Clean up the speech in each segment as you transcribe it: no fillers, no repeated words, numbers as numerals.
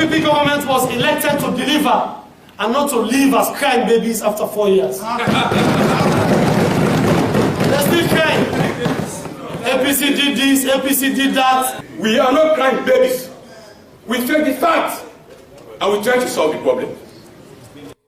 SLPP government was elected to deliver and not to live as crying babies after 4 years. They're still crying. APC did this, APC did that. We are not crying babies. We face the facts and we try to solve the problem.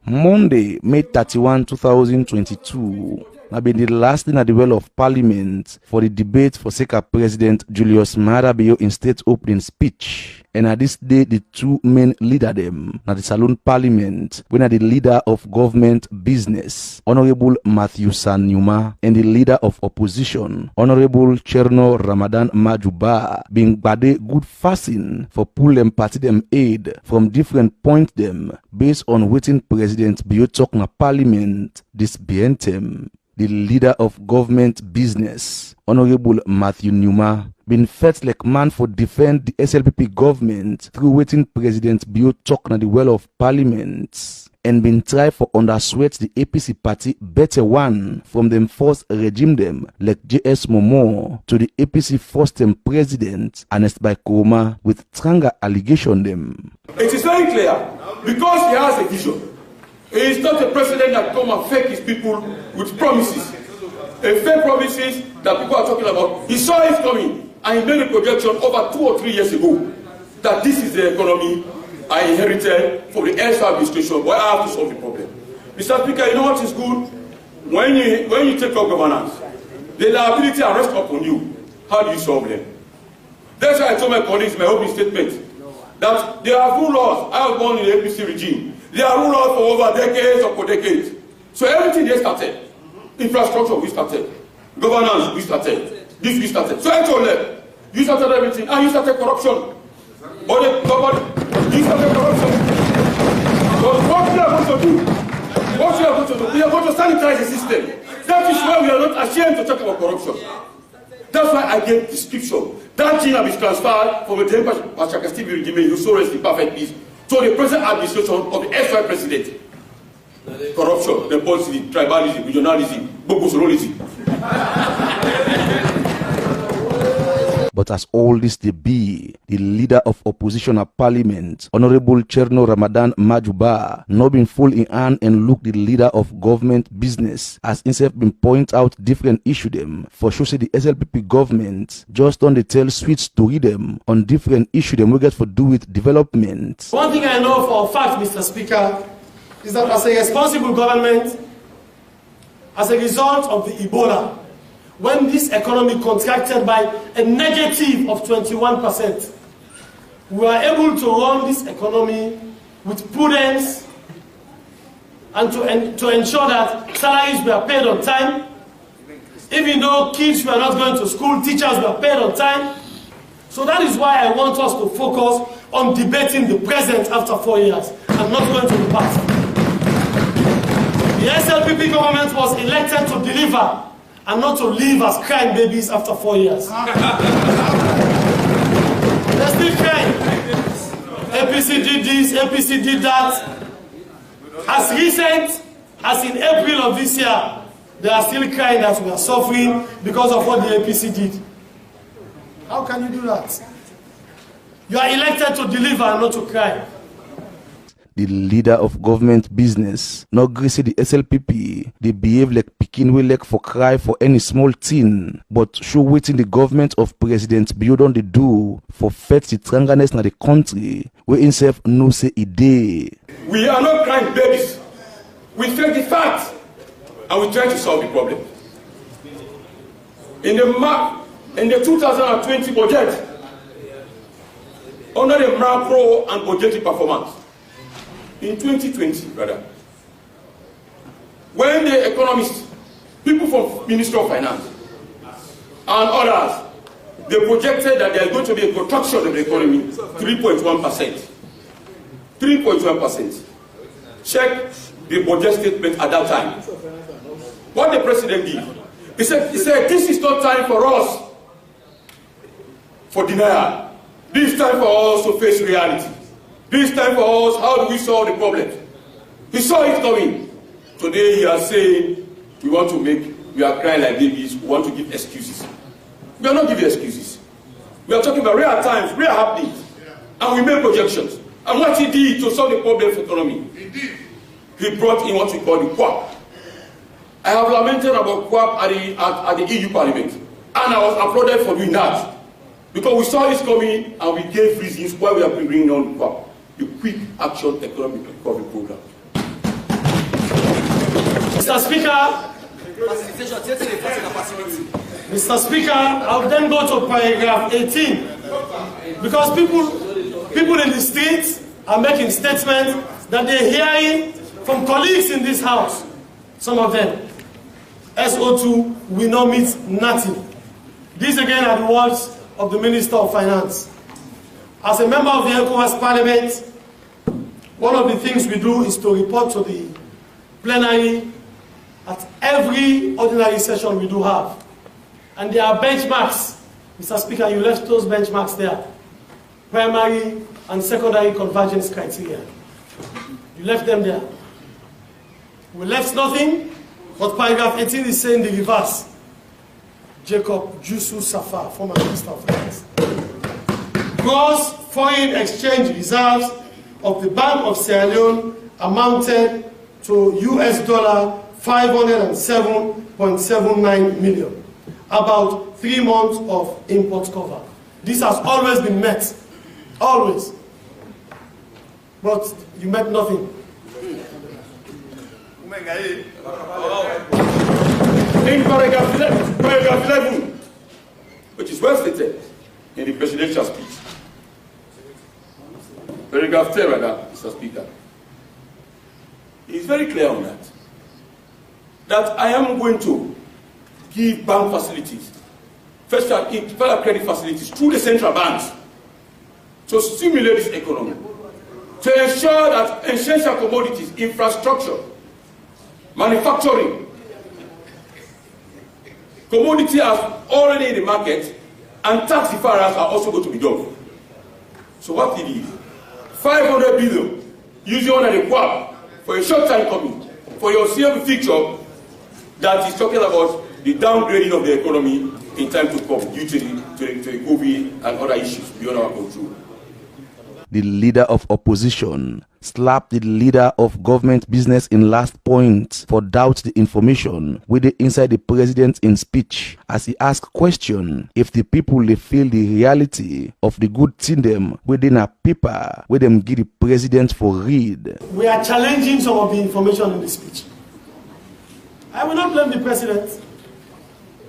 Monday, May 31, 2022, has been the last thing at the well of Parliament for the debate for Seka President Julius Maada Bio in state opening speech. And at this day, the two main leader them at the Saloon Parliament, when the leader of government business, Honorable Matthew Sanyuma, and the leader of opposition, Honorable Cherno Ramadan Majuba, being bade good fasting for pull them party them aid from different points them based on waiting President Bio talk na Parliament this BNTM. The leader of government business, Honorable Matthew Numa, been felt like man for defend the SLPP government through waiting President Bio talk na the well of Parliament and been try for undersweat the APC party better one from them first regime them like JS Momo to the APC first term president Ernest Bai Koroma with stronger allegation them. It is very clear because he has a vision. He is not a president that come and fake his people with promises. A fake promises that people are talking about. He saw it coming and he made a projection over 2 or 3 years ago that this is the economy I inherited from the Air administration, but I have to solve the problem. Mr. Speaker, you know what is good? When you take up governance, the liability are rest upon you. How do you solve them? That's why I told my colleagues in my opening statement that there are rule laws. I was born in the APC regime. There are rule laws for over decades or for decades. So everything they started. Infrastructure we started. Governance we started. This we started. So I told them, you started everything and you started corruption. But you started corruption. But what we are going to do? What we are going to do? We are going to sanitize the system. That is why we are not ashamed to talk about corruption. That's why I gave description. That gene has been transferred from the Pachaka regime, you so rest in perfect peace, to the present administration of the ex president. Corruption, nepotism, tribalism, regionalism, bogosololism. But as all this they be, the leader of opposition at Parliament, Honorable Cherno Ramadan Majuba, not been full in hand and look the leader of government business, as himself been point out different issue them, for sure say the SLPP government just on the tell sweet story them on different issue them we get for do with development. One thing I know for a fact, Mr. Speaker, is that as a responsible government, as a result of the Ebola, when this economy contracted by a negative of 21%, we were able to run this economy with prudence and to ensure that salaries were paid on time. Even though kids were not going to school, teachers were paid on time. So that is why I want us to focus on debating the present after 4 years and not going to the past. The SLPP government was elected to deliver and not to live as crying babies after 4 years. They're still crying. APC did this, APC did that. As recent as in April of this year, they are still crying that we are suffering because of what the APC did. How can you do that? You are elected to deliver and not to cry. The leader of government business, not grace the SLPP, they behave like picking will like for cry for any small thing, but show waiting the government of President Bio don they do for fetch the tranganess na the country, where himself no say a day. We are not crying babies. We face the facts and we try to solve the problem. In the 2020 budget, under the macro and budgetary performance, in 2020, rather, when the economists, people from Ministry of Finance and others, they projected that there is going to be a contraction of the economy, 3.1%. 3.1%. Check the budget statement at that time. What the president did, he said, this is not time for us for denial. This is time for us to face reality. This time for us, how do we solve the problem? He saw it coming. Today he is saying, we are crying like babies, we want to give excuses. We are not giving excuses. We are talking about real times, real happenings. And we make projections. And what he did to solve the problem of the economy, he brought in what we call the QAP. I have lamented about QAP at the EU Parliament, and I was applauded for doing that, because we saw this coming and we gave reasons why we have been bringing on QAP, the Quick Action Economic Recovery Program. Mr. Speaker, I will then go to paragraph 18, because people in the streets are making statements that they're hearing from colleagues in this house. Some of them, SO2 will not meet nothing. These again are the words of the Minister of Finance. As a member of the ECOWAS Parliament, one of the things we do is to report to the plenary at every ordinary session we do have. And there are benchmarks. Mr. Speaker, you left those benchmarks there. Primary and secondary convergence criteria. You left them there. We left nothing, but paragraph 18 is saying the reverse. Jacob Jusu Safar, former Minister of Finance. Gross foreign exchange reserves of the Bank of Sierra Leone amounted to US dollar 507.79 million. About 3 months of import cover. This has always been met. Always. But you met nothing. In paragraph 11, which is well stated in the presidential speech. Paragraph 10, Mr. Speaker. He is very clear on that. That I am going to give bank facilities, federal credit facilities through the central banks to stimulate this economy, to ensure that essential commodities, infrastructure, manufacturing, commodity are already in the market, and tax deferrals are also going to be done. So what did he do? 500 billion using one of the QAP for a short time coming, for your CM feature that is talking about the downgrading of the economy in time to come due to the COVID and other issues beyond our control. The leader of opposition slapped the leader of government business in last point for doubt the information with the inside the president in speech, as he asked question if the people they feel the reality of the good thing them within a paper where them give the president for read. We are challenging some of the information in the speech. I will not blame the president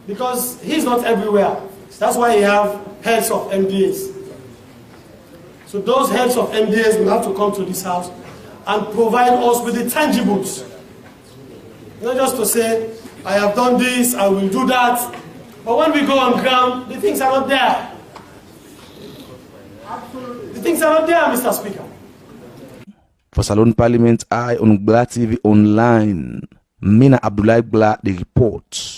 because he's not everywhere. That's why he have heads of MDAs. So those heads of MDAs will have to come to this house and provide us with the tangibles. Not just to say, I have done this, I will do that. But when we go on ground, the things are not there. The things are not there, Mr. Speaker. For Salon Parliament, I on Black TV Online, Mina Abdullah Bla, the report.